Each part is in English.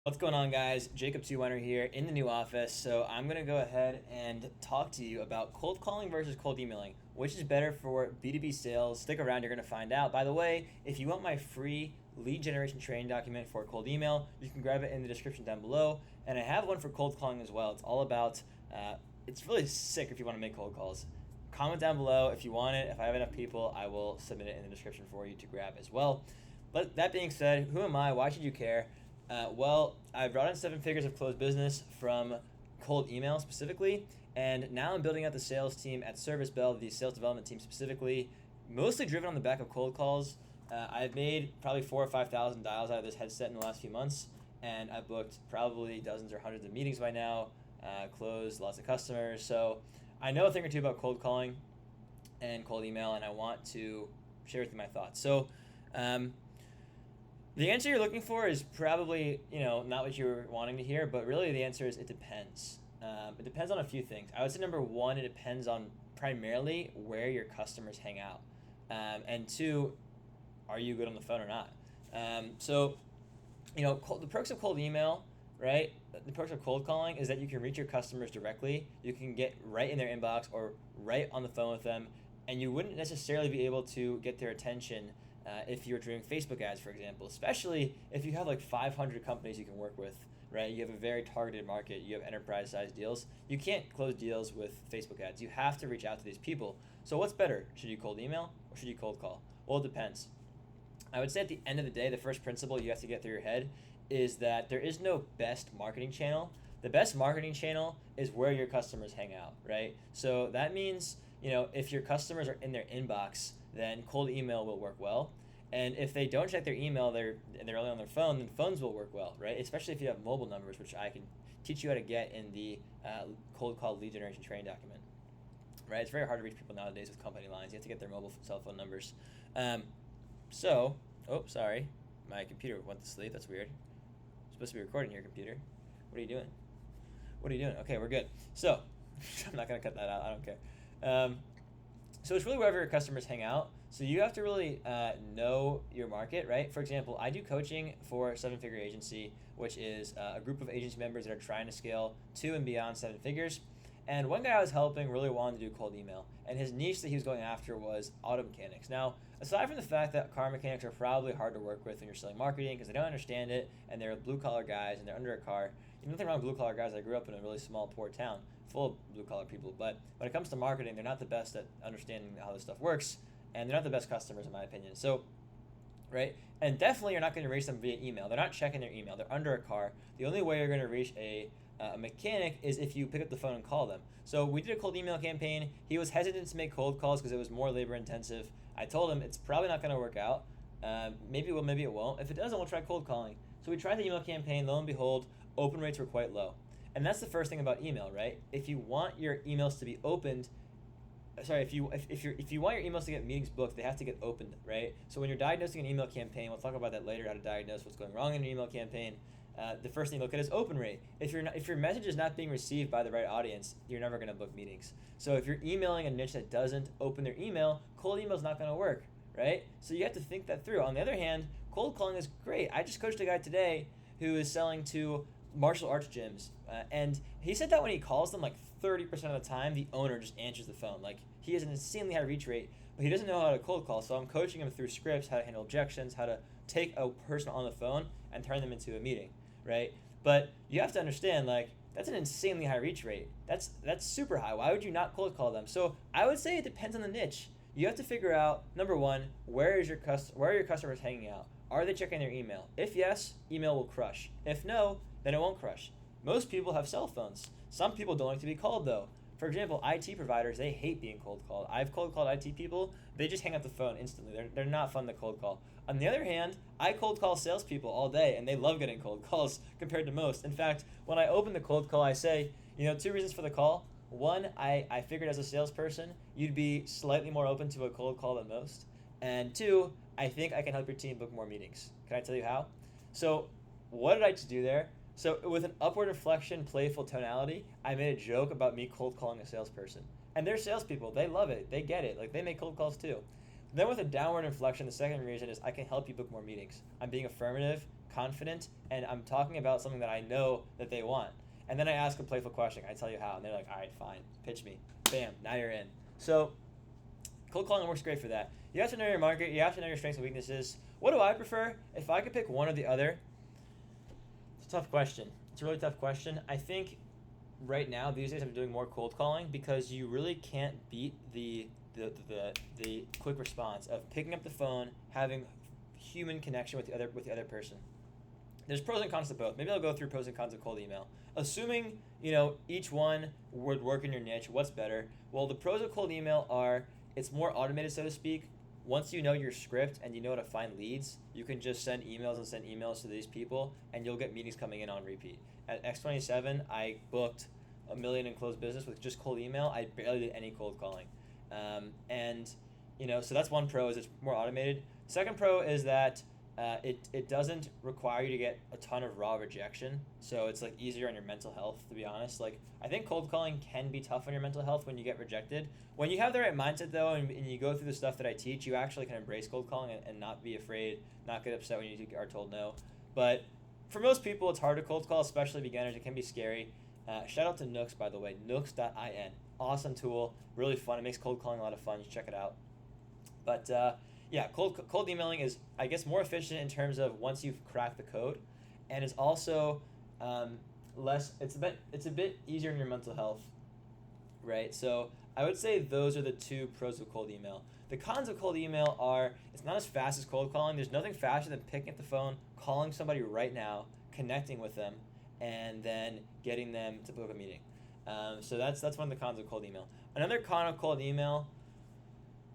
What's going on, guys? Jacob Two here in the new office. So I'm gonna go ahead and talk to you about cold calling versus cold emailing. Which is better for B2B sales? Stick around, you're gonna find out. By the way, if you want my free lead generation training document for cold email, you can grab it in the description down below. And I have one for cold calling as well. It's all about. It's really sick if you want to make cold calls. Comment down below if you want it. If I have enough people, I will submit it in the description for you to grab as well. But that being said, who am I? Why should you care? Well, I brought in 7 figures of closed business from cold email specifically, and now I'm building out the sales team at Service Bell, the sales development team specifically, mostly driven on the back of cold calls. I've made probably 4 or 5,000 dials out of this headset in the last few months, and I've booked probably dozens or hundreds of meetings by now, closed lots of customers. So I know a thing or two about cold calling and cold email, and I want to share with you my thoughts. So, the answer you're looking for is probably, not what you're wanting to hear, but really the answer is it depends. It depends on a few things. I would say number one, it depends on primarily where your customers hang out. And two, are you good on the phone or not? The perks of cold email, right? The perks of cold calling is that you can reach your customers directly. You can get right in their inbox or right on the phone with them, and you wouldn't necessarily be able to get their attention if you're doing Facebook ads, for example, especially if you have like 500 companies you can work with, right? You have a very targeted market, you have enterprise sized deals. You can't close deals with Facebook ads. You have to reach out to these people. So what's better? Should you cold email or should you cold call? Well, it depends. I would say at the end of the day, the first principle you have to get through your head is that there is no best marketing channel. The best marketing channel is where your customers hang out, right? So that means, if your customers are in their inbox, then cold email will work well. And if they don't check their email, they're only on their phone, then phones will work well, right? Especially if you have mobile numbers, which I can teach you how to get in the cold call lead generation training document, right? It's very hard to reach people nowadays with company lines. You have to get their mobile cell phone numbers. Sorry, my computer went to sleep. That's weird. I'm supposed to be recording here, computer. What are you doing? What are you doing? Okay, we're good. So, I'm not gonna cut that out. I don't care. So it's really wherever your customers hang out. So you have to really know your market, right? For example, I do coaching for 7 Figure Agency, which is a group of agency members that are trying to scale to and beyond 7 figures. And one guy I was helping really wanted to do cold email, and his niche that he was going after was auto mechanics. Now, aside from the fact that car mechanics are probably hard to work with when you're selling marketing because they don't understand it, and they're blue collar guys and they're under a car. Nothing wrong with blue collar guys. I grew up in a really small, poor town full of blue collar people, but when it comes to marketing, they're not the best at understanding how this stuff works, and they're not the best customers in my opinion. So, right, and definitely you're not going to reach them via email. They're not checking their email. They're under a car. The only way you're going to reach a mechanic is if you pick up the phone and call them. So we did a cold email campaign. He was hesitant to make cold calls because it was more labor intensive. I told him it's probably not going to work out. Maybe it will, maybe it won't. If it doesn't, we'll try cold calling. So we tried the email campaign. Lo and behold, open rates were quite low. And that's the first thing about email, right? If you want your emails to be opened, if you want your emails to get meetings booked, they have to get opened, right? So when you're diagnosing an email campaign, we'll talk about that later, how to diagnose what's going wrong in an email campaign. The first thing you look at is open rate. If your message is not being received by the right audience, you're never going to book meetings. So if you're emailing a niche that doesn't open their email, cold email is not going to work, right? So you have to think that through. On the other hand, cold calling is great. I just coached a guy today who is selling to martial arts gyms, and he said that when he calls them, like 30% of the time, the owner just answers the phone. Like, he has an insanely high reach rate, but he doesn't know how to cold call. So I'm coaching him through scripts, how to handle objections, how to take a person on the phone and turn them into a meeting, right? But you have to understand, like, that's an insanely high reach rate. That's super high. Why would you not cold call them? So I would say it depends on the niche. You have to figure out, number one, where are your customers hanging out? Are they checking their email? If yes, email will crush. If no, then it won't crush. Most people have cell phones. Some people don't like to be called though. For example, IT providers, they hate being cold called. I've cold called IT people, they just hang up the phone instantly. They're not fun to cold call. On the other hand, I cold call salespeople all day, and they love getting cold calls compared to most. In fact, when I open the cold call, I say, 2 reasons for the call. One, I figured as a salesperson, you'd be slightly more open to a cold call than most. And two, I think I can help your team book more meetings. Can I tell you how? So what did I just do there? So with an upward inflection, playful tonality, I made a joke about me cold calling a salesperson. And they're salespeople. They love it. They get it. Like, they make cold calls too. Then with a downward inflection, the second reason is I can help you book more meetings. I'm being affirmative, confident, and I'm talking about something that I know that they want. And then I ask a playful question. I tell you how, and they're like, all right, fine, pitch me. Bam, now you're in. So cold calling works great for that. You have to know your market. You have to know your strengths and weaknesses. What do I prefer? If I could pick one or the other, it's a tough question. It's a really tough question. I think right now, these days, I'm doing more cold calling because you really can't beat the quick response of picking up the phone, having human connection with the other person. There's pros and cons to both. Maybe I'll go through pros and cons of cold email. Assuming, each one would work in your niche, what's better? Well, the pros of cold email are it's more automated, so to speak. Once you know your script and you know how to find leads, you can just send emails to these people, and you'll get meetings coming in on repeat. At X27, I booked $1 million in closed business with just cold email. I barely did any cold calling. So that's one pro, is it's more automated. Second pro is that it doesn't require you to get a ton of raw rejection, so it's like easier on your mental health, to be honest. Like, I think cold calling can be tough on your mental health when you get rejected. When you have the right mindset though, and you go through the stuff that I teach, you actually can embrace cold calling and not be afraid, not get upset when you are told no. But for most people, it's hard to cold call, especially beginners. It can be scary. Shout out to Nooks, by the way, nooks.in. Awesome tool, really fun. It makes cold calling a lot of fun. You should check it out. But cold emailing is, I guess, more efficient in terms of once you've cracked the code, and it's also less. It's a bit easier on your mental health, right? So I would say those are the two pros of cold email. The cons of cold email are it's not as fast as cold calling. There's nothing faster than picking up the phone, calling somebody right now, connecting with them, and then getting them to book a meeting. So that's one of the cons of cold email. Another con of cold email,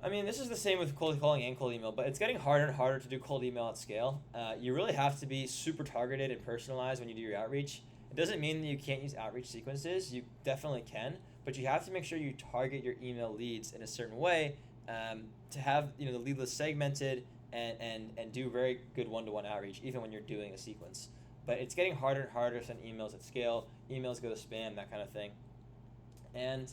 I mean, this is the same with cold calling and cold email, but it's getting harder and harder to do cold email at scale. You really have to be super targeted and personalized when you do your outreach. It doesn't mean that you can't use outreach sequences. You definitely can, but you have to make sure you target your email leads in a certain way to have the lead list segmented and do very good one-to-one outreach, even when you're doing a sequence. But it's getting harder and harder to send emails at scale. Emails go to spam, that kind of thing. And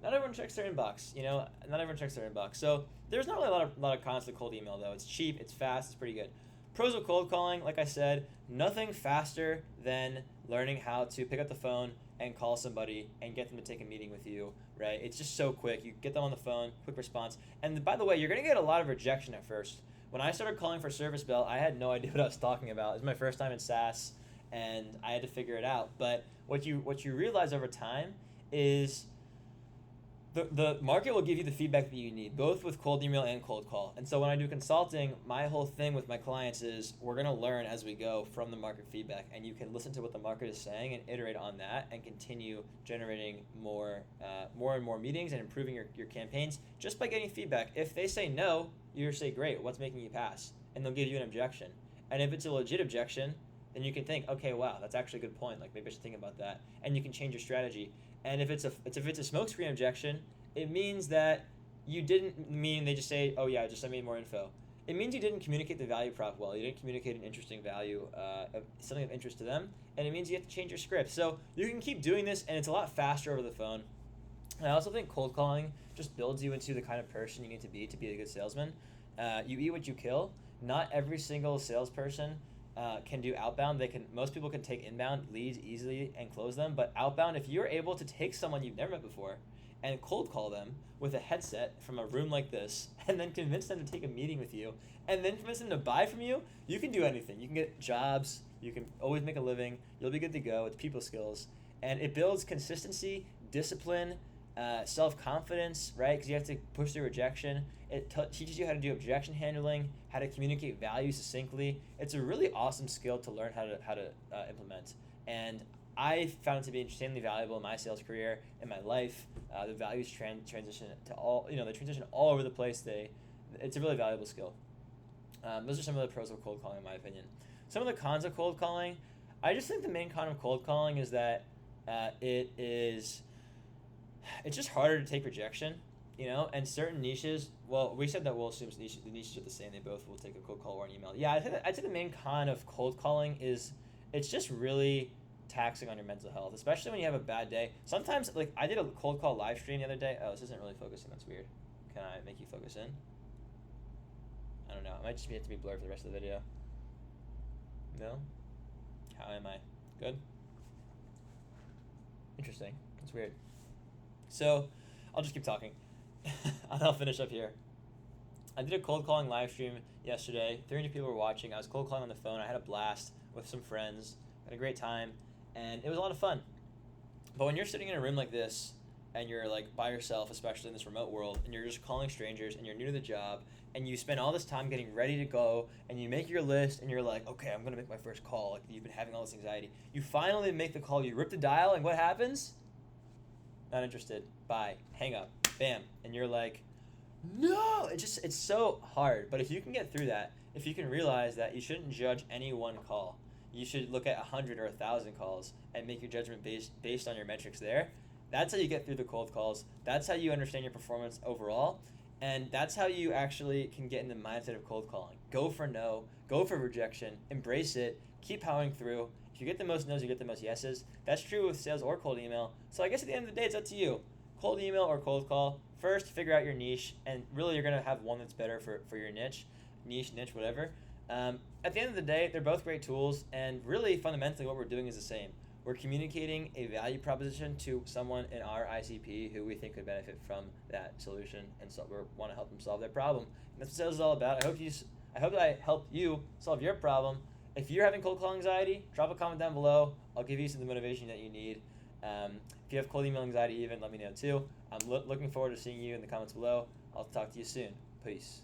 not everyone checks their inbox. Not everyone checks their inbox. So there's not really a lot of cons to cold email, though. It's cheap, it's fast, it's pretty good. Pros of cold calling, like I said, nothing faster than learning how to pick up the phone and call somebody and get them to take a meeting with you, right? It's just so quick. You get them on the phone, quick response. And by the way, you're going to get a lot of rejection at first. When I started calling for Service Bell, I had no idea what I was talking about. It was my first time in SaaS, and I had to figure it out. But what you realize over time is the market will give you the feedback that you need, both with cold email and cold call. And so when I do consulting, my whole thing with my clients is we're going to learn as we go from the market feedback, and you can listen to what the market is saying and iterate on that and continue generating more and more meetings and improving your campaigns just by getting feedback. If they say no, you say, great, what's making you pass? And they'll give you an objection. And if it's a legit objection, then you can think, okay, wow, that's actually a good point. Like, maybe I should think about that. And you can change your strategy. And if it's a smokescreen objection, it means that you didn't mean they just say, oh yeah, just send me more info. It means you didn't communicate the value prop well. You didn't communicate an interesting value, something of interest to them. And it means you have to change your script. So you can keep doing this, and it's a lot faster over the phone. And I also think cold calling just builds you into the kind of person you need to be a good salesman. You eat what you kill. Not every single salesperson can do outbound. Most people can take inbound leads easily and close them, but outbound, if you're able to take someone you've never met before and cold call them with a headset from a room like this, and then convince them to take a meeting with you, and then convince them to buy from you, you can do anything. You can get jobs, you can always make a living, you'll be good to go. It's people skills. And it builds consistency, discipline, self-confidence, right? Because you have to push through rejection. It teaches you how to do objection handling, how to communicate value succinctly. It's a really awesome skill to learn how to implement. And I found it to be insanely valuable in my sales career, in my life. The values transition to all, they transition all over the place. It's a really valuable skill. Those are some of the pros of cold calling, in my opinion. Some of the cons of cold calling, I just think the main con of cold calling is that it's just harder to take rejection, and certain niches, well, we said that we'll assume the niches are the same. They both will take a cold call or an email. Yeah, I'd say the main con of cold calling is it's just really taxing on your mental health, especially when you have a bad day. Sometimes, like, I did a cold call live stream the other day. Oh, this isn't really focusing. That's weird. Can I make you focus in? I don't know. I might just have to be blurred for the rest of the video. No? How am I? Good? Interesting. That's weird. So, I'll just keep talking. And I'll finish up here. I did a cold calling live stream yesterday. 300 people were watching. I was cold calling on the phone. I had a blast with some friends. Had a great time. And it was a lot of fun. But when you're sitting in a room like this and you're like by yourself, especially in this remote world, and you're just calling strangers and you're new to the job and you spend all this time getting ready to go and you make your list and you're like, okay, I'm going to make my first call. Like you've been having all this anxiety. You finally make the call. You rip the dial and what happens? Not interested. Bye. Hang up. Bam. And you're like, no, it's so hard. But if you can get through that, if you can realize that you shouldn't judge any one call, you should look at 100 or 1,000 calls and make your judgment based on your metrics there. That's how you get through the cold calls. That's how you understand your performance overall, and that's how you actually can get in the mindset of cold calling. Go for no, go for rejection, embrace it, keep powering through. If you get the most no's, you get the most yeses. That's true with sales or cold email. So I guess at the end of the day, it's up to you. Cold email or cold call. First, figure out your niche, and really you're going to have one that's better for your niche, whatever. At the end of the day, they're both great tools, and really fundamentally what we're doing is the same. We're communicating a value proposition to someone in our ICP who we think could benefit from that solution, and so we want to help them solve their problem. And that's what sales is all about. I hope that I helped you solve your problem. If you're having cold call anxiety, drop a comment down below. I'll give you some of the motivation that you need. If you have cold email anxiety even, let me know too. I'm looking forward to seeing you in the comments below. I'll talk to you soon. Peace.